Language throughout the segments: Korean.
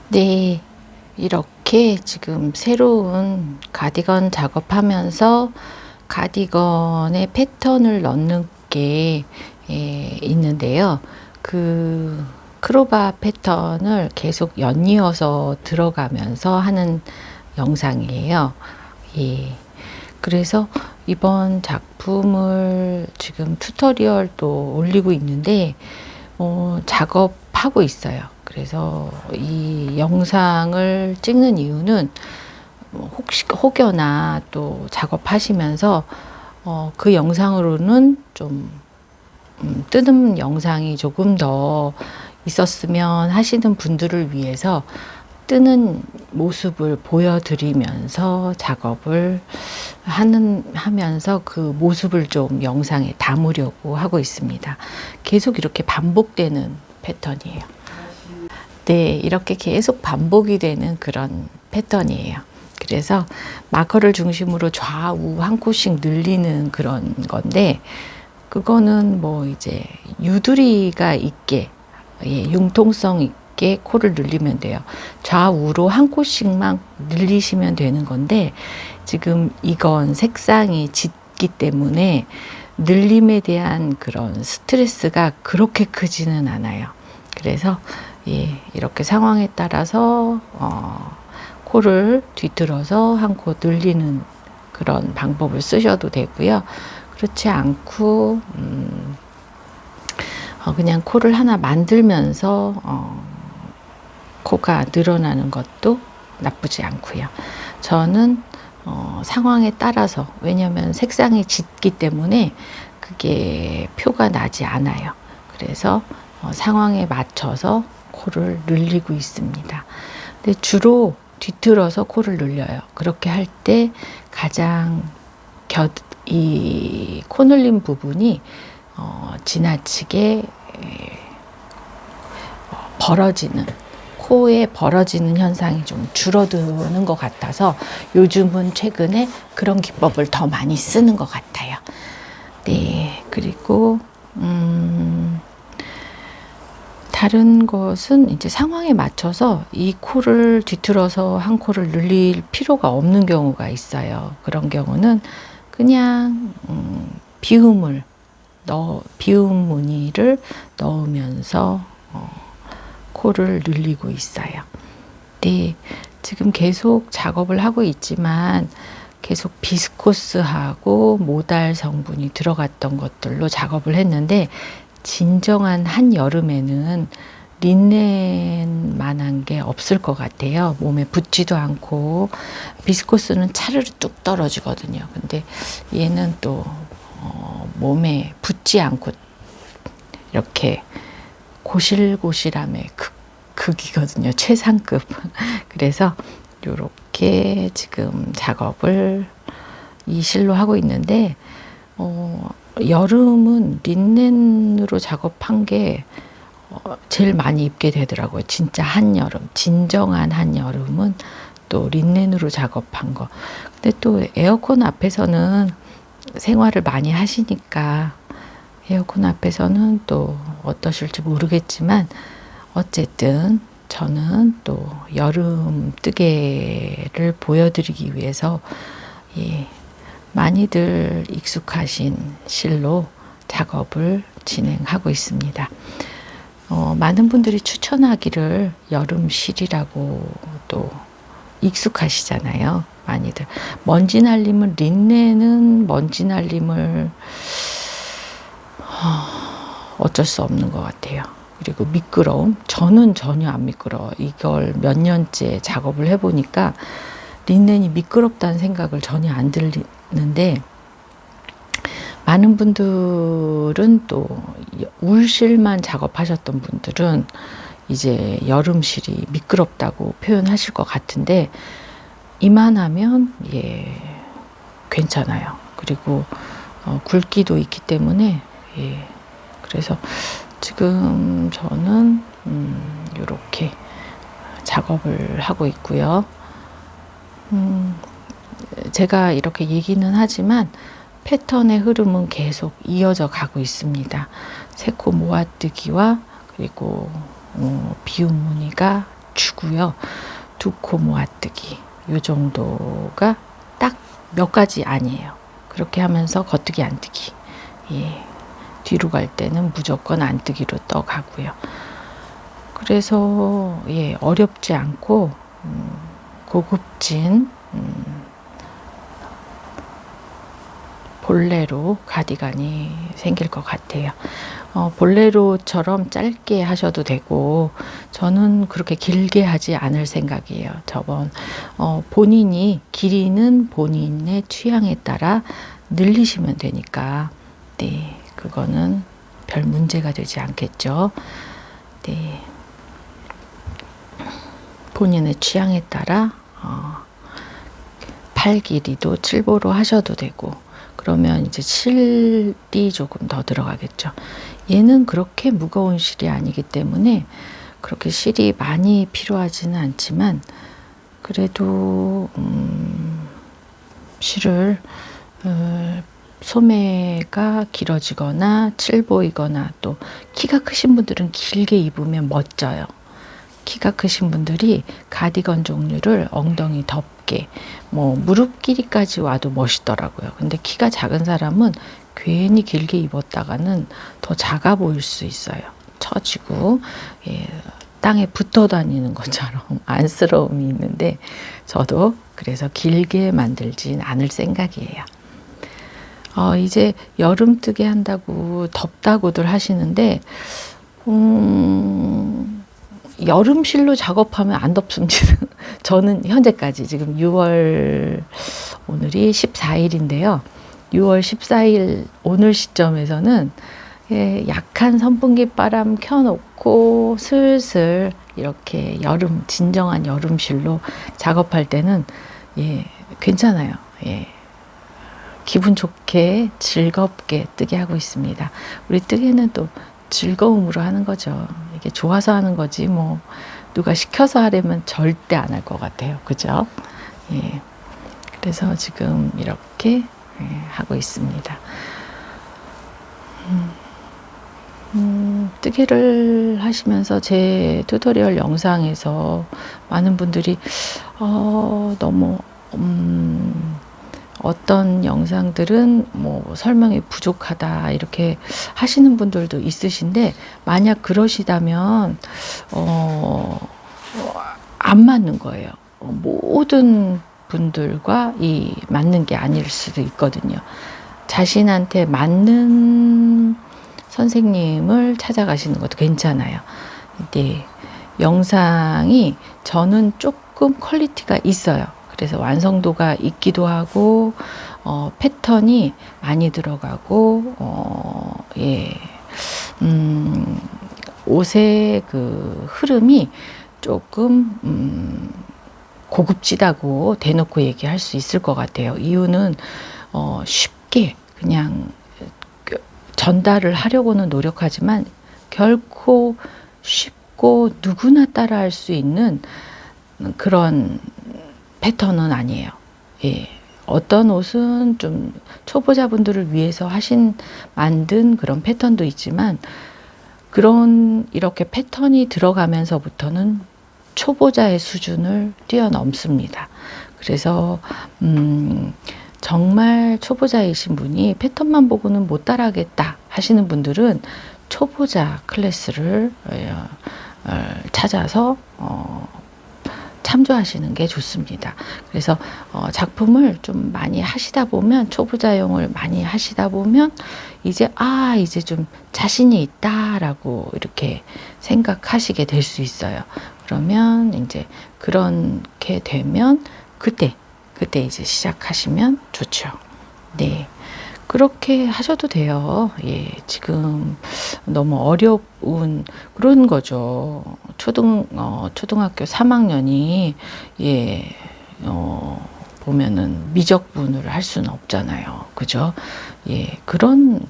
네, 이렇게 지금 새로운 가디건 작업하면서 가디건에 패턴을 넣는 게 있는데요. 그 크로바 패턴을 계속 연이어서 들어가면서 하는 영상이에요. 예. 그래서 이번 작품을 지금 튜토리얼도 올리고 있는데 작업하고 있어요. 그래서 이 영상을 찍는 이유는 혹여나 또 작업하시면서 그 영상으로는 좀 뜨는 영상이 조금 더 있었으면 하시는 분들을 위해서 뜨는 모습을 보여드리면서 작업을 하면서 그 모습을 좀 영상에 담으려고 하고 있습니다. 계속 이렇게 반복되는 패턴이에요. 네, 이렇게 계속 반복이 되는 그런 패턴이에요. 그래서 마커를 중심으로 좌우 한 코씩 늘리는 그런 건데, 그거는 뭐 이제 유두리가 있게, 융통성 있게 코를 늘리면 돼요. 좌우로 한 코씩만 늘리시면 되는 건데, 지금 이건 색상이 짙기 때문에 늘림에 대한 그런 스트레스가 그렇게 크지는 않아요. 그래서 이렇게 상황에 따라서 코를 뒤틀어서 한 코 늘리는 그런 방법을 쓰셔도 되고요. 그렇지 않고 그냥 코를 하나 만들면서 코가 늘어나는 것도 나쁘지 않고요. 저는 상황에 따라서, 왜냐하면 색상이 짙기 때문에 그게 표가 나지 않아요. 그래서 상황에 맞춰서 코를 늘리고 있습니다. 근데 주로 뒤틀어서 코를 늘려요. 그렇게 할 때 가장 이 코 늘림 부분이 지나치게 벌어지는, 코에 벌어지는 현상이 좀 줄어드는 것 같아서 요즘은 최근에 그런 기법을 더 많이 쓰는 것 같아요. 네, 그리고 다른 것은 이제 상황에 맞춰서 이 코를 뒤틀어서 한 코를 늘릴 필요가 없는 경우가 있어요. 그런 경우는 그냥 비움 무늬를 넣으면서 코를 늘리고 있어요. 네, 지금 계속 작업을 하고 있지만 계속 비스코스하고 모달 성분이 들어갔던 것들로 작업을 했는데, 진정한 한여름에는 린넨만한 게 없을 것 같아요. 몸에 붙지도 않고, 비스코스는 차르르 뚝 떨어지거든요. 근데 얘는 또 몸에 붙지 않고 이렇게 고실고실함의 극이거든요. 최상급. 그래서 이렇게 지금 작업을 이 실로 하고 있는데, 여름은 린넨으로 작업한 게 제일 많이 입게 되더라고요. 진짜 한여름, 진정한 한여름은 또 린넨으로 작업한 거. 근데 또 에어컨 앞에서는 생활을 많이 하시니까 에어컨 앞에서는 또 어떠실지 모르겠지만, 어쨌든 저는 또 여름 뜨개를 보여드리기 위해서 많이들 익숙하신 실로 작업을 진행하고 있습니다. 많은 분들이 추천하기를 여름 실이라고 또 익숙하시잖아요. 많이들. 먼지 날림은, 린넨은 먼지 날림을 어쩔 수 없는 것 같아요. 그리고 미끄러움, 저는 전혀 안 미끄러워. 이걸 몇 년째 작업을 해보니까 린넨이 미끄럽다는 생각을 전혀 안 들리는데, 많은 분들은 또 울실만 작업하셨던 분들은 이제 여름실이 미끄럽다고 표현하실 것 같은데, 이만하면 괜찮아요. 그리고 굵기도 있기 때문에 그래서 지금 저는 이렇게 작업을 하고 있고요. 제가 이렇게 얘기는 하지만 패턴의 흐름은 계속 이어져 가고 있습니다. 세 코 모아뜨기와 그리고 비움 무늬가 주고요. 두 코 모아뜨기 요 정도가 딱 몇 가지 아니에요. 그렇게 하면서 겉뜨기 안뜨기. 예. 뒤로 갈 때는 무조건 안뜨기로 떠가고요. 그래서 예, 어렵지 않고 고급진 볼레로 가디건이 생길 것 같아요. 볼레로처럼 짧게 하셔도 되고 저는 그렇게 길게 하지 않을 생각이에요. 본인이 길이는 본인의 취향에 따라 늘리시면 되니까 네, 그거는 별 문제가 되지 않겠죠. 네, 본인의 취향에 따라 팔 길이도 7보로 하셔도 되고 그러면 이제 실이 조금 더 들어가겠죠. 얘는 그렇게 무거운 실이 아니기 때문에 그렇게 실이 많이 필요하지는 않지만 그래도 실을 소매가 길어지거나 7보이거나 또 키가 크신 분들은 길게 입으면 멋져요. 키가 크신 분들이 가디건 종류를 엉덩이 덮개, 뭐 무릎 길이까지 와도 멋있더라고요. 근데 키가 작은 사람은 괜히 길게 입었다가는 더 작아 보일 수 있어요. 처지고 예, 땅에 붙어 다니는 것처럼 안쓰러움이 있는데 저도 그래서 길게 만들진 않을 생각이에요. 이제 여름뜨게 한다고 덥다고들 하시는데 여름실로 작업하면 안 덥습니다. 저는 현재까지 지금 6월 오늘이 14일인데요. 6월 14일 오늘 시점에서는 예, 약한 선풍기 바람 켜놓고 슬슬 이렇게 진정한 여름실로 작업할 때는 예, 괜찮아요. 예. 기분 좋게 즐겁게 뜨게 하고 있습니다. 우리 뜨개는 또 즐거움으로 하는 거죠. 이게 좋아서 하는 거지 뭐 누가 시켜서 하려면 절대 안 할 것 같아요. 그죠? 예. 그래서 지금 이렇게 예, 하고 있습니다. 뜨개를 하시면서 제 튜토리얼 영상에서 많은 분들이 너무 어떤 영상들은 뭐 설명이 부족하다 이렇게 하시는 분들도 있으신데 만약 그러시다면 안 맞는 거예요. 모든 분들과 맞는 게 아닐 수도 있거든요. 자신한테 맞는 선생님을 찾아가시는 것도 괜찮아요. 네, 영상이 저는 조금 퀄리티가 있어요. 그래서 완성도가 있기도 하고 패턴이 많이 들어가고 예, 옷의 그 흐름이 조금 고급지다고 대놓고 얘기할 수 있을 것 같아요. 이유는 쉽게 그냥 전달을 하려고는 노력하지만 결코 쉽고 누구나 따라할 수 있는 그런 패턴은 아니에요. 예. 어떤 옷은 좀 초보자분들을 위해서 만든 그런 패턴도 있지만 이렇게 패턴이 들어가면서부터는 초보자의 수준을 뛰어넘습니다. 그래서 정말 초보자이신 분이 패턴만 보고는 못 따라하겠다 하시는 분들은 초보자 클래스를 찾아서 참조하시는 게 좋습니다. 그래서 작품을 좀 많이 하시다 보면 초보자용을 많이 하시다 보면 이제 좀 자신이 있다라고 이렇게 생각하시게 될 수 있어요. 그러면 이제 그렇게 되면 그때 이제 시작하시면 좋죠. 네. 그렇게 하셔도 돼요. 예, 지금 너무 어려운 그런 거죠. 초등학교 3학년이 예, 보면은 미적분을 할 수는 없잖아요. 그죠? 예, 그런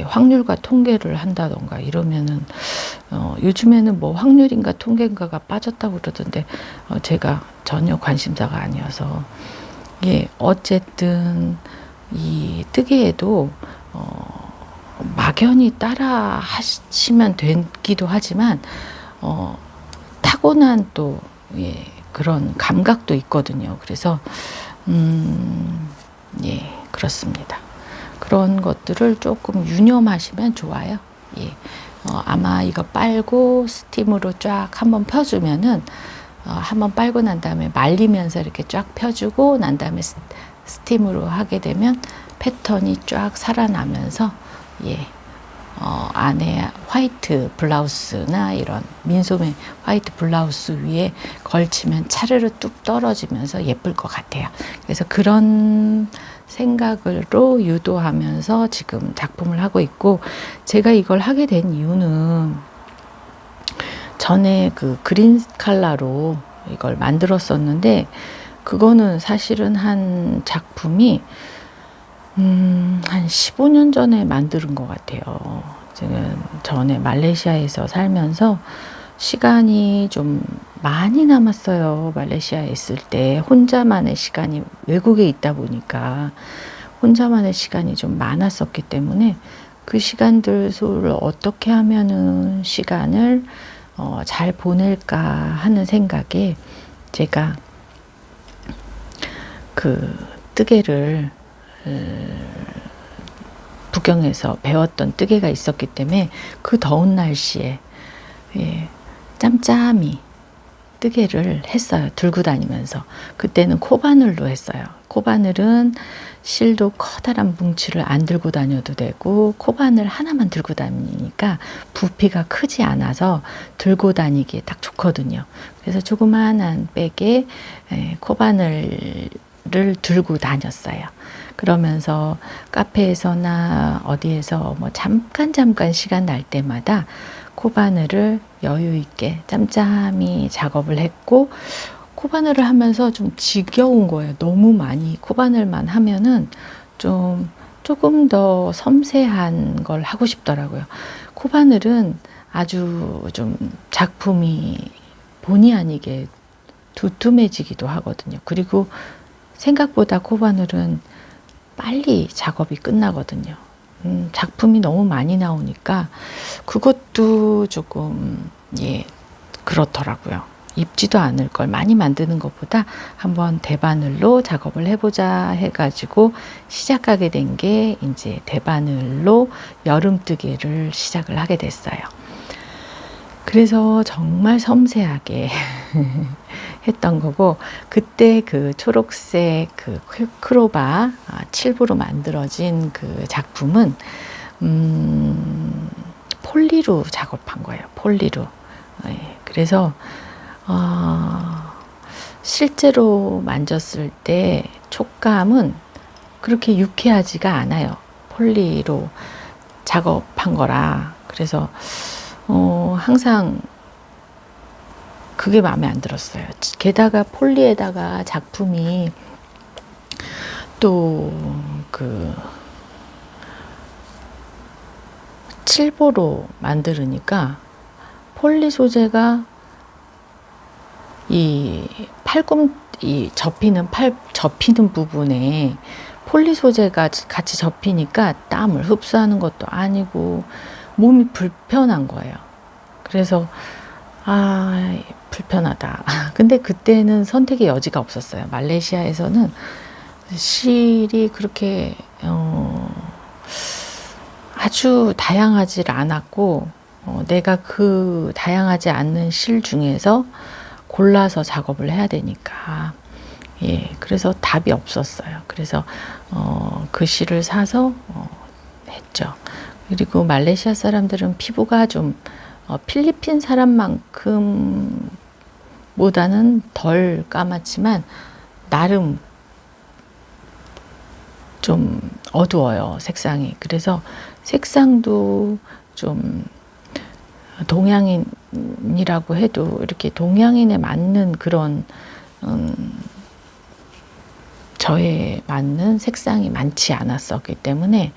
확률과 통계를 한다던가 이러면은 요즘에는 뭐 확률인가 통계인가가 빠졌다고 그러던데 제가 전혀 관심사가 아니어서 예, 어쨌든 이 뜨개에도 막연히 따라 하시면 되기도 하지만 타고난 또 그런 감각도 있거든요. 그래서 그렇습니다. 그런 것들을 조금 유념하시면 좋아요. 아마 이거 빨고 스팀으로 쫙 한번 펴주면은 한번 빨고 난 다음에 말리면서 이렇게 쫙 펴주고 난 다음에 스팀으로 하게 되면 패턴이 쫙 살아나면서 안에 화이트 블라우스나 이런 민소매 화이트 블라우스 위에 걸치면 차르르 뚝 떨어지면서 예쁠 것 같아요. 그래서 그런 생각으로 유도하면서 지금 작품을 하고 있고, 제가 이걸 하게 된 이유는 전에 그 그린 컬러로 이걸 만들었었는데, 그거는 사실은 한 작품이 한 15년 전에 만든 것 같아요. 지금 전에 말레이시아에서 살면서 시간이 좀 많이 남았어요. 말레이시아에 있을 때 혼자만의 시간이, 외국에 있다 보니까 혼자만의 시간이 좀 많았었기 때문에 그 시간들을 어떻게 하면은 시간을 잘 보낼까 하는 생각에 제가 그 뜨개를 북경에서 배웠던 뜨개가 있었기 때문에 그 더운 날씨에 짬짬이 뜨개를 했어요. 들고 다니면서. 그때는 코바늘로 했어요. 코바늘은 실도 커다란 뭉치를 안 들고 다녀도 되고 코바늘 하나만 들고 다니니까 부피가 크지 않아서 들고 다니기에 딱 좋거든요. 그래서 조그마한 백에 코바늘을 들고 다녔어요. 그러면서 카페에서나 어디에서 뭐 잠깐 시간 날 때마다 코바늘을 여유 있게 짬짬이 작업을 했고, 코바늘을 하면서 좀 지겨운 거예요. 너무 많이 코바늘만 하면은 조금 더 섬세한 걸 하고 싶더라고요. 코바늘은 아주 좀 작품이 본의 아니게 두툼해지기도 하거든요. 그리고 생각보다 코바늘은 빨리 작업이 끝나거든요. 작품이 너무 많이 나오니까 그것도 조금 그렇더라고요. 입지도 않을 걸 많이 만드는 것보다 한번 대바늘로 작업을 해보자 해가지고 시작하게 된 게 이제 대바늘로 여름뜨개를 시작을 하게 됐어요. 그래서 정말 섬세하게 했던 거고, 그때 그 초록색 그 크로바 칠부로 만들어진 그 작품은 폴리로 작업한 거예요. 폴리로. 그래서 실제로 만졌을 때 촉감은 그렇게 유쾌하지가 않아요. 폴리로 작업한 거라. 그래서 항상 그게 마음에 안 들었어요. 게다가 폴리에다가 작품이 또 그 칠보로 만들으니까 폴리 소재가 이 접히는 부분에 폴리 소재가 같이 접히니까 땀을 흡수하는 것도 아니고 몸이 불편한 거예요. 그래서 불편하다. 근데 그때는 선택의 여지가 없었어요. 말레이시아에서는 실이 그렇게 아주 다양하지 않았고, 내가 그 다양하지 않는 실 중에서 골라서 작업을 해야 되니까 그래서 답이 없었어요. 그래서 그 실을 사서 했죠. 그리고 말레이시아 사람들은 피부가 좀 필리핀 사람만큼 보다는 덜 까맣지만 나름 좀 어두워요, 색상이. 그래서 색상도 좀 동양인이라고 해도 이렇게 동양인에 맞는 그런 저에 맞는 색상이 많지 않았었기 때문에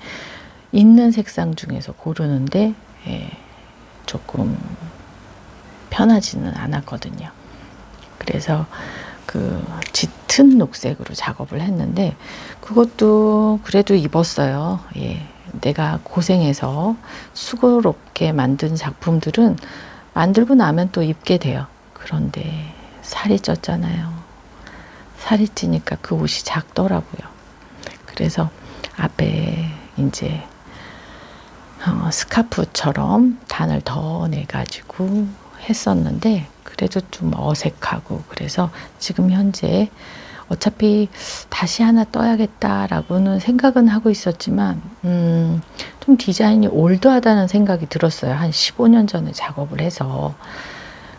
있는 색상 중에서 고르는데 조금 편하지는 않았거든요. 그래서 그 짙은 녹색으로 작업을 했는데 그것도 그래도 입었어요. 내가 고생해서 수고롭게 만든 작품들은 만들고 나면 또 입게 돼요. 그런데 살이 쪘잖아요. 살이 찌니까 그 옷이 작더라고요. 그래서 앞에 이제 스카프처럼 단을 더 내가지고 했었는데 그래도 좀 어색하고, 그래서 지금 현재 어차피 다시 하나 떠야겠다라고는 생각은 하고 있었지만 좀 디자인이 올드하다는 생각이 들었어요. 한 15년 전에 작업을 해서.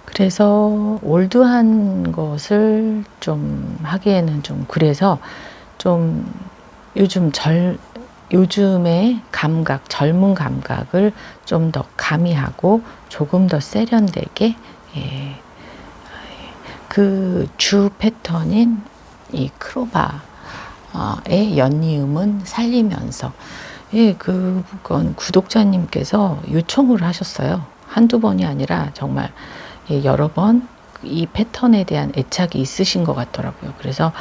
그래서 올드한 것을 좀 하기에는 좀, 그래서 좀 요즘의 감각, 젊은 감각을 좀 더 가미하고 조금 더 세련되게, 예, 그 주 패턴인 이 크로바의 연이음은 살리면서, 예, 그건 구독자님께서 요청을 하셨어요. 한두 번이 아니라 정말, 예, 여러 번 이 패턴에 대한 애착이 있으신 것 같더라고요. 그래서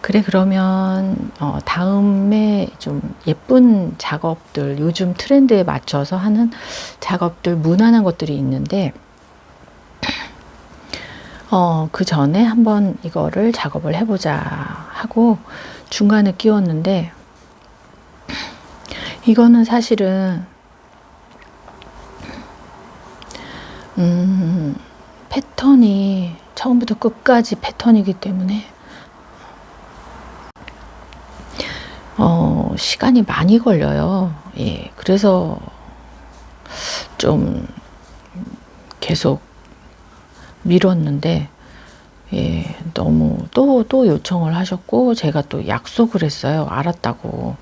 그래, 그러면 다음에 좀 예쁜 작업들, 요즘 트렌드에 맞춰서 하는 작업들, 무난한 것들이 있는데 그 전에 한번 이거를 작업을 해보자 하고 중간에 끼웠는데, 이거는 사실은 패턴이 처음부터 끝까지 패턴이기 때문에 시간이 많이 걸려요. 예, 그래서 좀 계속 미뤘는데, 예, 너무 또 요청을 하셨고 제가 또 약속을 했어요. 알았다고,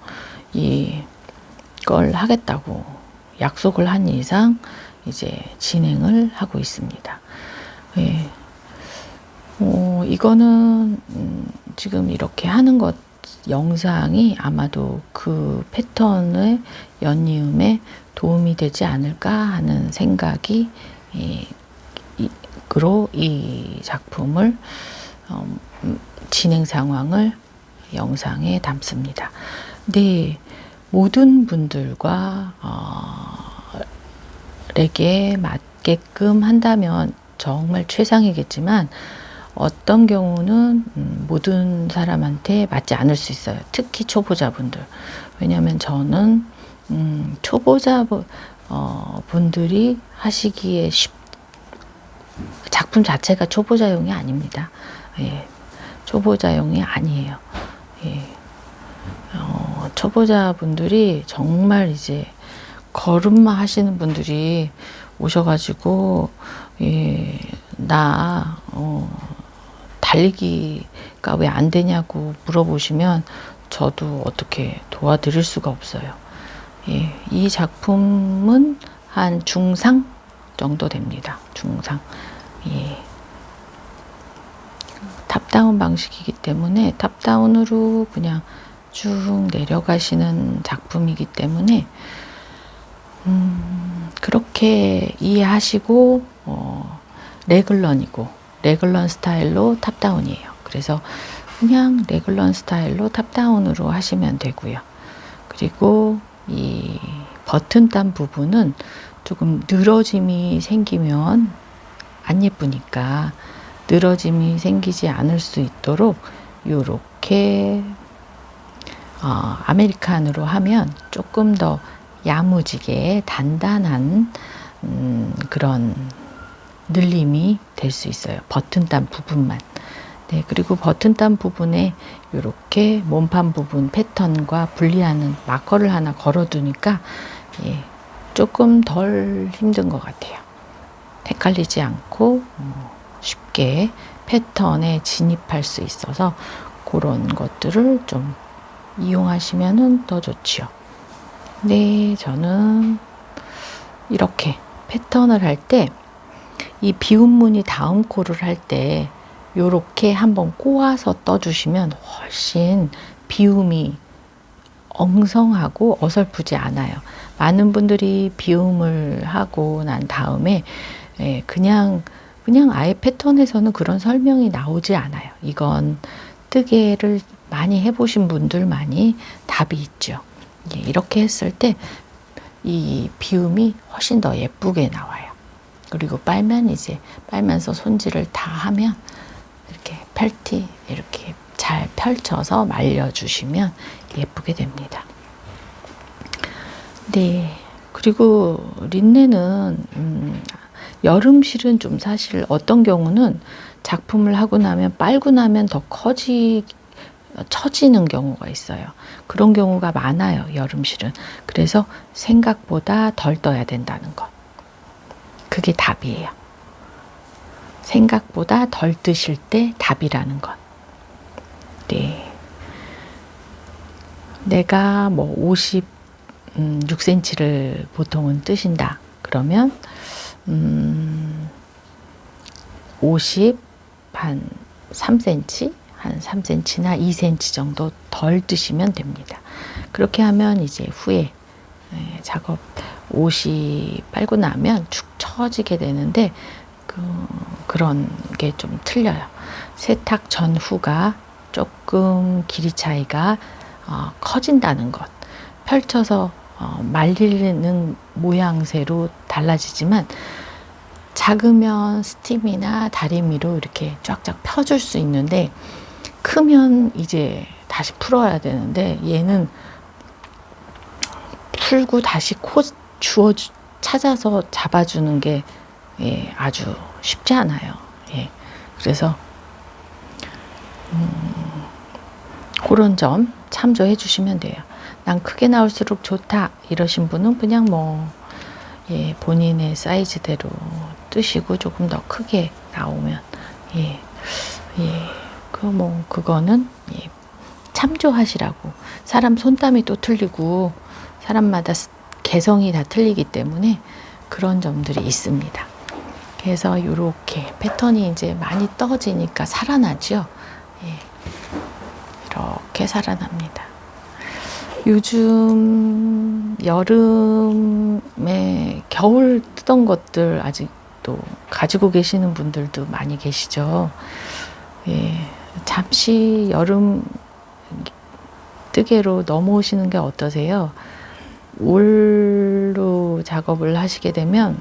이걸 하겠다고 약속을 한 이상 이제 진행을 하고 있습니다. 예. 이거는 지금 이렇게 하는 것 영상이 아마도 그 패턴의 연이음에 도움이 되지 않을까 하는 생각이, 그로 이 작품을 진행 상황을 영상에 담습니다. 네, 모든 분들과 에게 맞게끔 한다면 정말 최상이겠지만 어떤 경우는 모든 사람한테 맞지 않을 수 있어요. 특히 초보자분들. 왜냐하면 저는 초보자 분들이 하시기에 작품 자체가 초보자용이 아닙니다. 예, 초보자용이 아니에요. 예, 초보자분들이 정말 이제 걸음마 하시는 분들이 오셔가지고, 예, 나 달리기가 왜 안 되냐고 물어보시면 저도 어떻게 도와드릴 수가 없어요. 예, 이 작품은 한 중상 정도 됩니다. 중상. 예. 탑다운 방식이기 때문에 탑다운으로 그냥 쭉 내려가시는 작품이기 때문에 그렇게 이해하시고, 레글런이고 레글런 스타일로 탑다운이에요. 그래서 그냥 레글런 스타일로 탑다운으로 하시면 되고요. 그리고 이 버튼단 부분은 조금 늘어짐이 생기면 안 예쁘니까 늘어짐이 생기지 않을 수 있도록 요렇게 아메리칸으로 하면 조금 더 야무지게 단단한 그런 늘림이 될 수 있어요. 버튼단 부분만. 네, 그리고 버튼단 부분에 이렇게 몸판 부분 패턴과 분리하는 마커를 하나 걸어두니까, 예, 조금 덜 힘든 것 같아요. 헷갈리지 않고 쉽게 패턴에 진입할 수 있어서 그런 것들을 좀 이용하시면 더 좋지요. 네, 저는 이렇게 패턴을 할 때 이 비움무늬 다음 코를 할 때 요렇게 한번 꼬아서 떠주시면 훨씬 비움이 엉성하고 어설프지 않아요. 많은 분들이 비움을 하고 난 다음에, 예, 그냥 아예 패턴에서는 그런 설명이 나오지 않아요. 이건 뜨개를 많이 해보신 분들만이 답이 있죠. 예, 이렇게 했을 때 이 비움이 훨씬 더 예쁘게 나와요. 그리고 빨면서 손질을 다 하면 이렇게 펠티 이렇게 잘 펼쳐서 말려주시면 예쁘게 됩니다. 네. 그리고 린넨은 여름실은 좀 사실 어떤 경우는 작품을 하고 나면 빨고 나면 더 처지는 경우가 있어요. 그런 경우가 많아요, 여름실은. 그래서 생각보다 덜 떠야 된다는 것. 그게 답이에요. 생각보다 덜 뜨실 때 답이라는 것. 네. 내가 뭐 56cm를 보통은 뜨신다. 그러면 50 한 3cm, 한 3cm나 2cm 정도 덜 뜨시면 됩니다. 그렇게 하면 이제 후에 작업 옷이 빨고 나면 축 처지게 되는데 그런 게 좀 틀려요. 세탁 전후가 조금 길이 차이가 커진다는 것. 펼쳐서 말리는 모양새로 달라지지만 작으면 스팀이나 다리미로 이렇게 쫙쫙 펴줄 수 있는데 크면 이제 다시 풀어야 되는데 얘는 풀고 다시 찾아서 잡아주는 게 아주 쉽지 않아요. 그래서 그런 점 참조해 주시면 돼요. 난 크게 나올수록 좋다 이러신 분은 그냥 본인의 사이즈대로 뜨시고 조금 더 크게 나오면 그거는 참조하시라고. 사람 손땀이 또 틀리고 사람마다 개성이 다 틀리기 때문에 그런 점들이 있습니다. 그래서 이렇게 패턴이 이제 많이 떠지니까 살아나죠. 이렇게 살아납니다. 요즘 여름에 겨울 뜨던 것들 아직도 가지고 계시는 분들도 많이 계시죠. 잠시 여름 뜨개로 넘어오시는 게 어떠세요? 올로 작업을 하시게 되면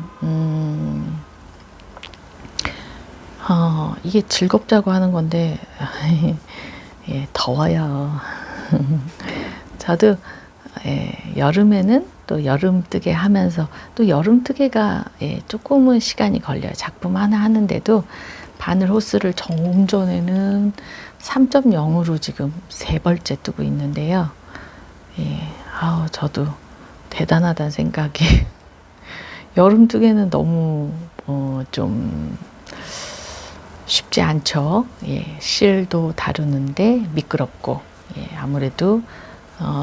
이게 즐겁자고 하는 건데 더워요. 저도 여름에는 또 여름 뜨개 하면서 또 여름 뜨개가 조금은 시간이 걸려요. 작품 하나 하는데도 바늘 호스를 정전에는 3.0으로 지금 3벌째 뜨고 있는데요. 저도 대단하다는 생각이 여름 뜨개는 너무 좀 쉽지 않죠. 실도 다루는데 미끄럽고 아무래도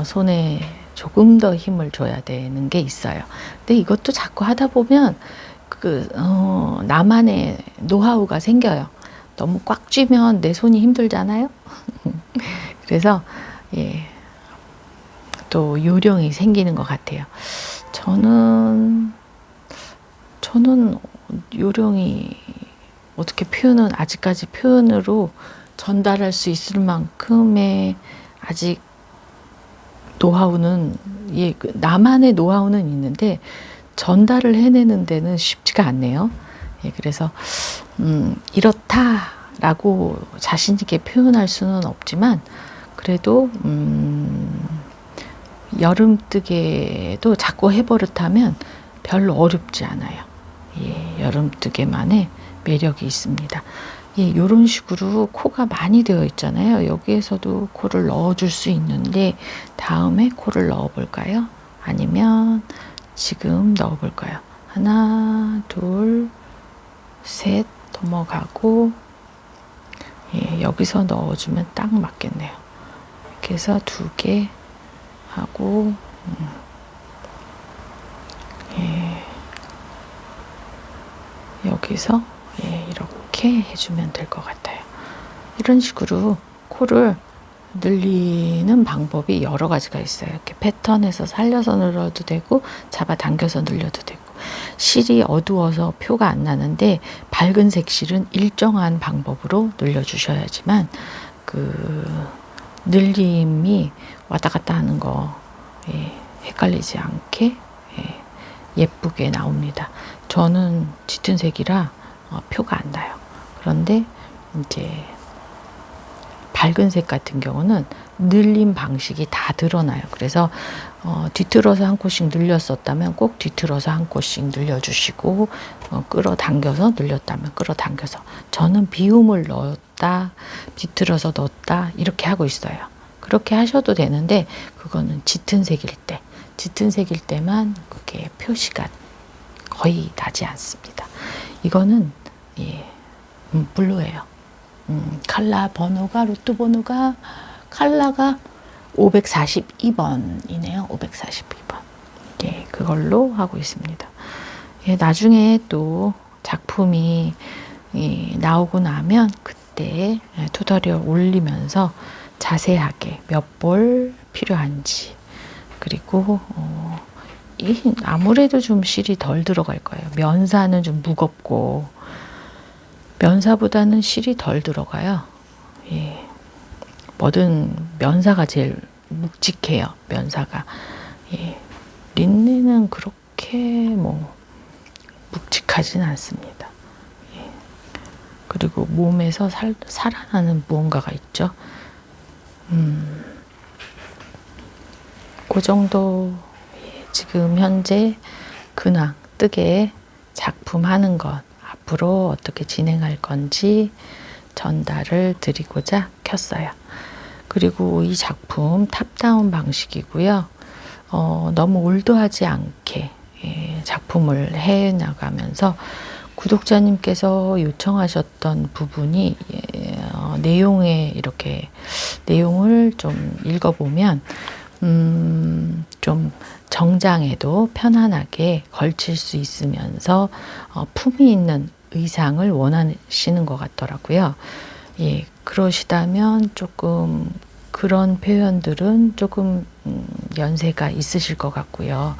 손에 조금 더 힘을 줘야 되는 게 있어요. 근데 이것도 자꾸 하다 보면 나만의 노하우가 생겨요. 너무 꽉 쥐면 내 손이 힘들잖아요. 그래서 또 요령이 생기는 것 같아요. 저는 요령이 어떻게 아직까지 표현으로 전달할 수 있을 만큼의 아직 노하우는 나만의 노하우는 있는데 전달을 해내는 데는 쉽지가 않네요. 그래서 이렇다라고 자신 있게 표현할 수는 없지만 그래도 여름뜨개도 자꾸 해버릇하면 별로 어렵지 않아요. 여름뜨개만의 매력이 있습니다. 이런 식으로 코가 많이 되어 있잖아요. 여기에서도 코를 넣어줄 수 있는데 다음에 코를 넣어볼까요? 아니면 지금 넣어볼까요? 하나, 둘, 셋 넘어가고 여기서 넣어주면 딱 맞겠네요. 이렇게 해서 2개 하고 여기서 이렇게 해주면 될 것 같아요. 이런 식으로 코를 늘리는 방법이 여러 가지가 있어요. 이렇게 패턴에서 살려서 늘어도 되고 잡아당겨서 늘려도 되고 실이 어두워서 표가 안 나는데 밝은색 실은 일정한 방법으로 늘려주셔야지만 늘림이 왔다 갔다 하는 거 헷갈리지 않게 예쁘게 나옵니다. 저는 짙은 색이라 표가 안 나요. 그런데 이제 밝은 색 같은 경우는 늘림 방식이 다 드러나요. 그래서 뒤틀어서 한 콧씩 늘렸었다면 꼭 뒤틀어서 한 콧씩 늘려주시고, 끌어당겨서 늘렸다면 끌어당겨서. 저는 비움을 넣었다, 뒤틀어서 넣었다 이렇게 하고 있어요. 그렇게 하셔도 되는데 그거는 짙은 색일 때, 짙은 색일 때만 그게 표시가 거의 나지 않습니다. 이거는 블루예요. 칼라 번호가, 루트 번호가, 칼라가 542번이네요. 542번. 그걸로 하고 있습니다. 나중에 또 작품이 나오고 나면 그때 튜토리얼 올리면서 자세하게 몇 볼 필요한지, 그리고 아무래도 좀 실이 덜 들어갈 거예요. 면사는 좀 무겁고, 면사보다는 실이 덜 들어가요. 뭐든 면사가 제일 묵직해요. 면사가. 린넨은 그렇게 뭐 묵직하진 않습니다. 그리고 몸에서 살아나는 무언가가 있죠. 그 정도. 지금 현재 근황 뜨개 작품 하는 것, 앞으로 어떻게 진행할 건지 전달을 드리고자 켰어요. 그리고 이 작품 탑다운 방식이고요. 너무 올드하지 않게 작품을 해 나가면서 구독자님께서 요청하셨던 부분이 내용에 이렇게 내용을 좀 읽어보면 좀 정장에도 편안하게 걸칠 수 있으면서 품이 있는 의상을 원하시는 것 같더라고요. 그러시다면 조금 그런 표현들은 조금 연세가 있으실 것 같고요.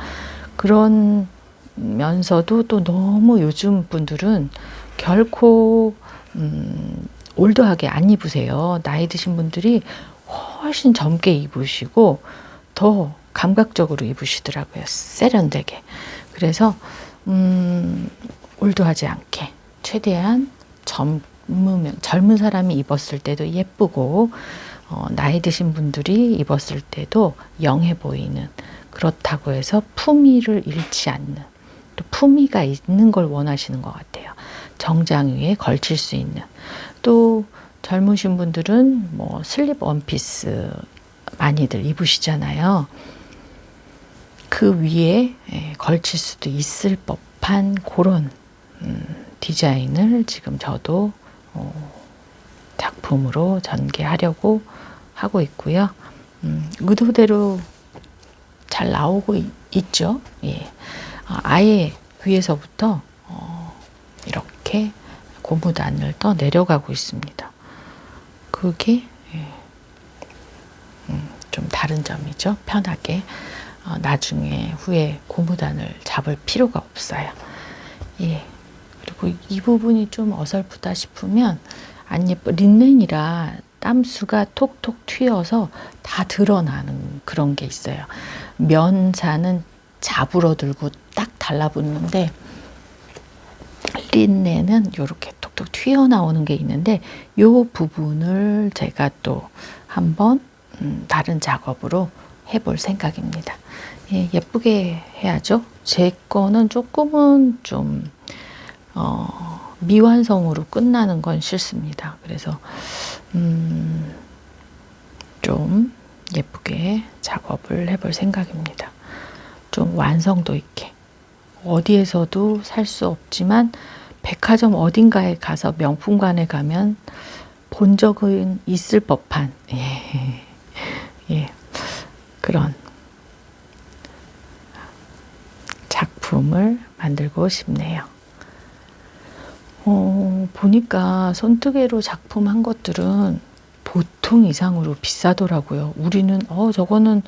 그러면서도 또 너무 요즘 분들은 결코 올드하게 안 입으세요. 나이 드신 분들이 훨씬 젊게 입으시고 더 감각적으로 입으시더라고요. 세련되게. 그래서 올드하지 않게 최대한 젊은 사람이 입었을 때도 예쁘고, 나이 드신 분들이 입었을 때도 영해 보이는, 그렇다고 해서 품위를 잃지 않는, 또 품위가 있는 걸 원하시는 것 같아요. 정장 위에 걸칠 수 있는. 또 젊으신 분들은 뭐 슬립 원피스 많이들 입으시잖아요. 그 위에 걸칠 수도 있을 법한 그런 디자인을 지금 저도 작품으로 전개하려고 하고 있고요. 의도대로 잘 나오고 있죠. 아예 위에서부터 이렇게 고무단을 떠 내려가고 있습니다. 그게 좀 다른 점이죠. 편하게 나중에 후에 고무단을 잡을 필요가 없어요. 그리고 이 부분이 좀 어설프다 싶으면 안 예뻐. 린넨이라 땀수가 톡톡 튀어서 다 드러나는 그런 게 있어요. 면사는 잡으러 들고 딱 달라붙는데 린넨은 이렇게 톡톡 튀어나오는 게 있는데 이 부분을 제가 또 한번 다른 작업으로 해볼 생각입니다. 예쁘게 해야죠. 제 거는 조금은 좀 미완성으로 끝나는 건 싫습니다. 그래서 좀 예쁘게 작업을 해볼 생각입니다. 좀 완성도 있게. 어디에서도 살 수 없지만 백화점 어딘가에 가서 명품관에 가면 본 적은 있을 법한 그런 작품을 만들고 싶네요. 보니까 손뜨개로 작품한 것들은 보통 이상으로 비싸더라고요. 우리는 저거는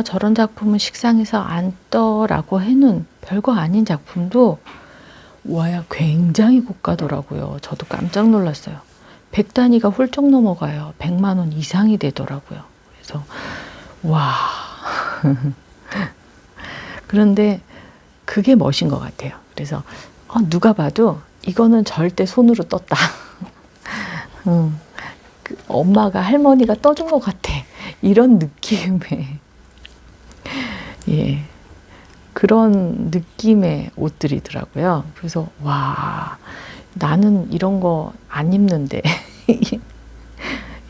저런 작품은 식상해서 안 떠라고 해는 별거 아닌 작품도 와야 굉장히 고가더라고요. 저도 깜짝 놀랐어요. 100단위가 훌쩍 넘어가요. 100만 원 이상이 되더라고요. 그래서 와 그런데 그게 멋인 것 같아요. 그래서 누가 봐도 이거는 절대 손으로 떴다. 엄마가 할머니가 떠준 것 같아. 이런 느낌의 예, 그런 느낌의 옷들이더라고요. 그래서 와, 나는 이런 거 안 입는데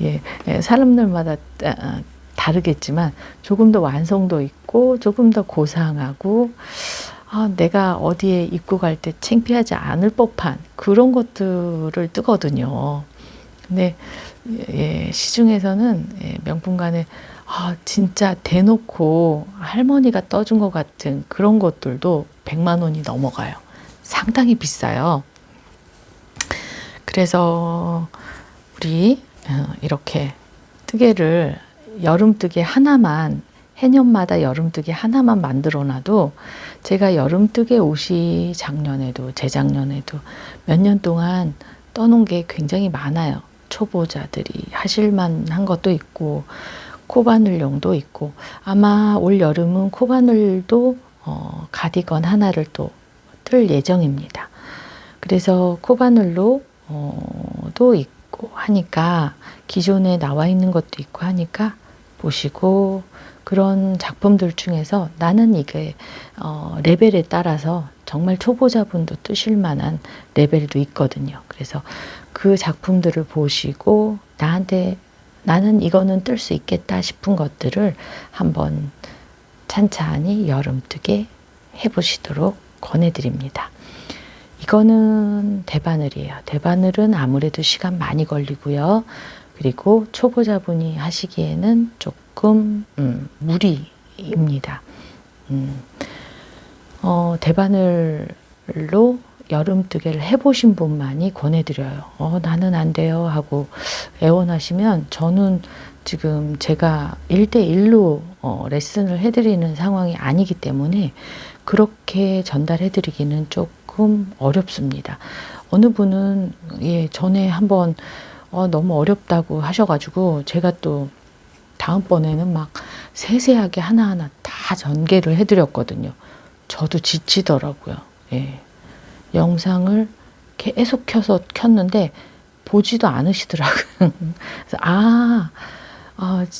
예, 사람들마다 다르겠지만 조금 더 완성도 있고 조금 더 고상하고 내가 어디에 입고 갈 때 창피하지 않을 법한 그런 것들을 뜨거든요. 근데 시중에서는 명품관에 진짜 대놓고 할머니가 떠준 것 같은 그런 것들도 100만 원이 넘어가요. 상당히 비싸요. 그래서 우리 이렇게 뜨개를 여름뜨개 하나만, 해년마다 여름뜨개 하나만 만들어 놔도 제가 여름뜨개 옷이 작년에도 재작년에도 몇 년 동안 떠놓은 게 굉장히 많아요. 초보자들이 하실만한 것도 있고 코바늘용도 있고, 아마 올 여름은 코바늘도 가디건 하나를 또 뜰 예정입니다. 그래서 코바늘로 도 있고 하니까, 기존에 나와 있는 것도 있고 하니까 보시고, 그런 작품들 중에서 나는 이게 레벨에 따라서 정말 초보자분도 뜨실 만한 레벨도 있거든요. 그래서 그 작품들을 보시고 나는 이거는 뜰 수 있겠다 싶은 것들을 한번 찬찬히 여름뜨개 해보시도록 권해드립니다. 이거는 대바늘이에요. 대바늘은 아무래도 시간 많이 걸리고요. 그리고 초보자분이 하시기에는 조금 무리입니다. 대바늘로 여름뜨개를 해보신 분만이 권해드려요. 나는 안 돼요 하고 애원하시면, 저는 지금 제가 1대1로 레슨을 해드리는 상황이 아니기 때문에 그렇게 전달해드리기는 조금 어렵습니다. 어느 분은 전에 한번 너무 어렵다고 하셔가지고 제가 또 다음번에는 막 세세하게 하나하나 다 전개를 해드렸거든요. 저도 지치더라고요. 영상을 계속 켰는데 보지도 않으시더라고요. 그래서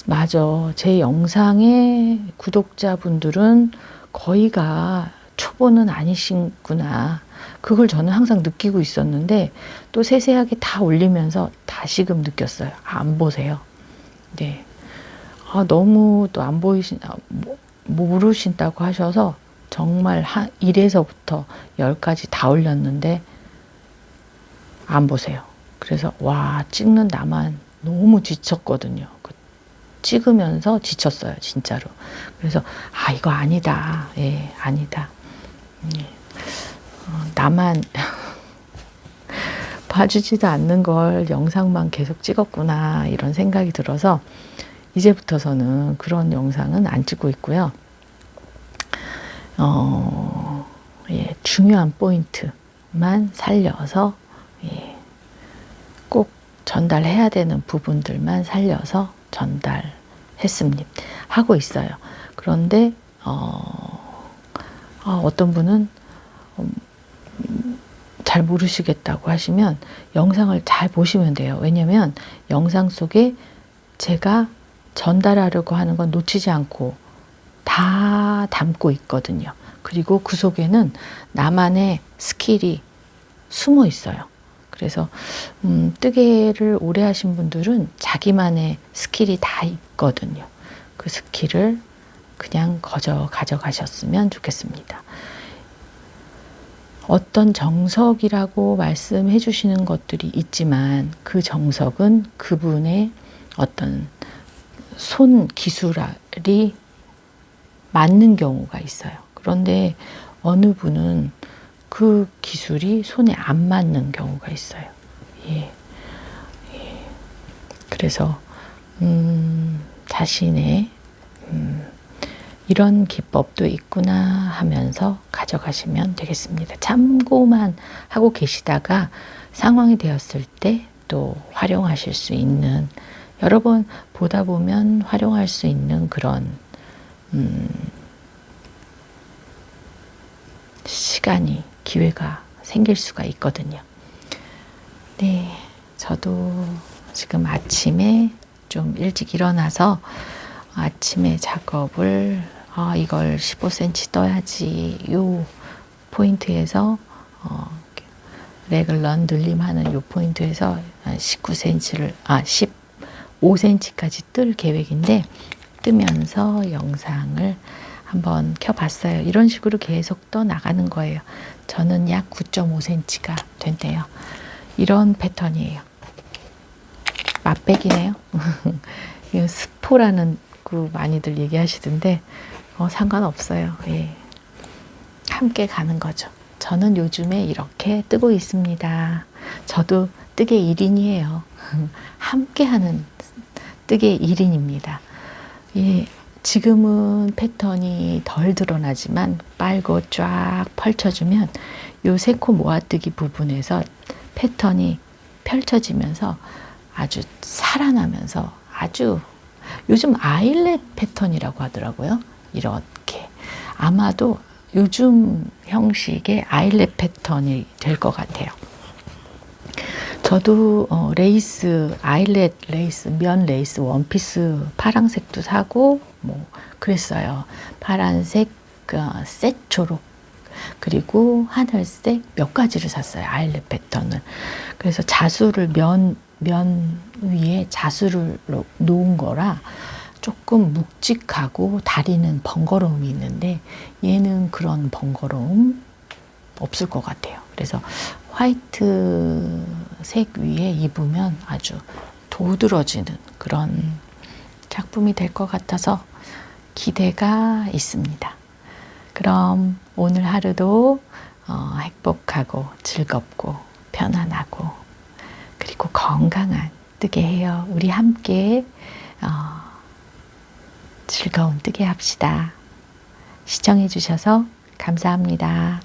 맞아. 제 영상의 구독자분들은 거의가 초보는 아니시구나. 그걸 저는 항상 느끼고 있었는데 또 세세하게 다 올리면서 다시금 느꼈어요. 안 보세요. 네. 너무 또 안 모르신다고 하셔서 정말 1에서부터 10까지 다 올렸는데 안 보세요. 그래서 찍는 나만 너무 지쳤거든요. 찍으면서 지쳤어요, 진짜로. 그래서 이거 아니다. 아니다. 나만 봐주지도 않는 걸 영상만 계속 찍었구나, 이런 생각이 들어서 이제부터서는 그런 영상은 안 찍고 있고요. 중요한 포인트만 살려서 꼭 전달해야 되는 부분들만 살려서 하고 있어요. 그런데 어떤 분은 잘 모르시겠다고 하시면 영상을 잘 보시면 돼요. 왜냐면 영상 속에 제가 전달하려고 하는 건 놓치지 않고 다 담고 있거든요. 그리고 그 속에는 나만의 스킬이 숨어 있어요. 그래서 뜨개를 오래 하신 분들은 자기만의 스킬이 다 있거든요. 그 스킬을 그냥 가져가셨으면 좋겠습니다. 어떤 정석이라고 말씀해 주시는 것들이 있지만 그 정석은 그분의 어떤 손 기술이 맞는 경우가 있어요. 그런데 어느 분은 그 기술이 손에 안 맞는 경우가 있어요. 그래서 자신의 이런 기법도 있구나 하면서 가져가시면 되겠습니다. 참고만 하고 계시다가 상황이 되었을 때 또 활용하실 수 있는, 여러 번 보다 보면 활용할 수 있는 그런 시간이, 기회가 생길 수가 있거든요. 네, 저도 지금 아침에 좀 일찍 일어나서 아침에 작업을 이걸 15cm 떠야지 요 포인트에서 레글런 늘림하는 요 포인트에서 19cm를 15cm까지 뜰 계획인데, 뜨면서 영상을 한번 켜봤어요. 이런 식으로 계속 떠 나가는 거예요. 저는 약 9.5cm가 된대요. 이런 패턴이에요. 맛배기네요. 스포라는 그 많이들 얘기하시던데 상관없어요. 예. 함께 가는 거죠. 저는 요즘에 이렇게 뜨고 있습니다. 저도 뜨개 1인이에요. 함께 하는 뜨개 1인입니다. 예, 지금은 패턴이 덜 드러나지만 빨고 쫙 펼쳐주면 요 세 코 모아뜨기 부분에서 패턴이 펼쳐지면서 아주 살아나면서 아주, 요즘 아일렛 패턴이라고 하더라고요. 이렇게 아마도 요즘 형식의 아일렛 패턴이 될 것 같아요. 저도 레이스, 아일렛 레이스, 면 레이스 원피스 파란색도 사고 뭐 그랬어요. 파란색, 셋 초록, 그리고 하늘색 몇 가지를 샀어요. 아일렛 패턴을. 그래서 자수를 면 위에 자수를 놓은 거라 조금 묵직하고 다리는 번거로움이 있는데, 얘는 그런 번거로움 없을 것 같아요. 그래서 화이트 색 위에 입으면 아주 도드러지는 그런 작품이 될 것 같아서 기대가 있습니다. 그럼 오늘 하루도 행복하고 즐겁고 편안하고 그리고 건강한 뜨개 해요. 우리 함께 즐거운 뜨개 합시다. 시청해 주셔서 감사합니다.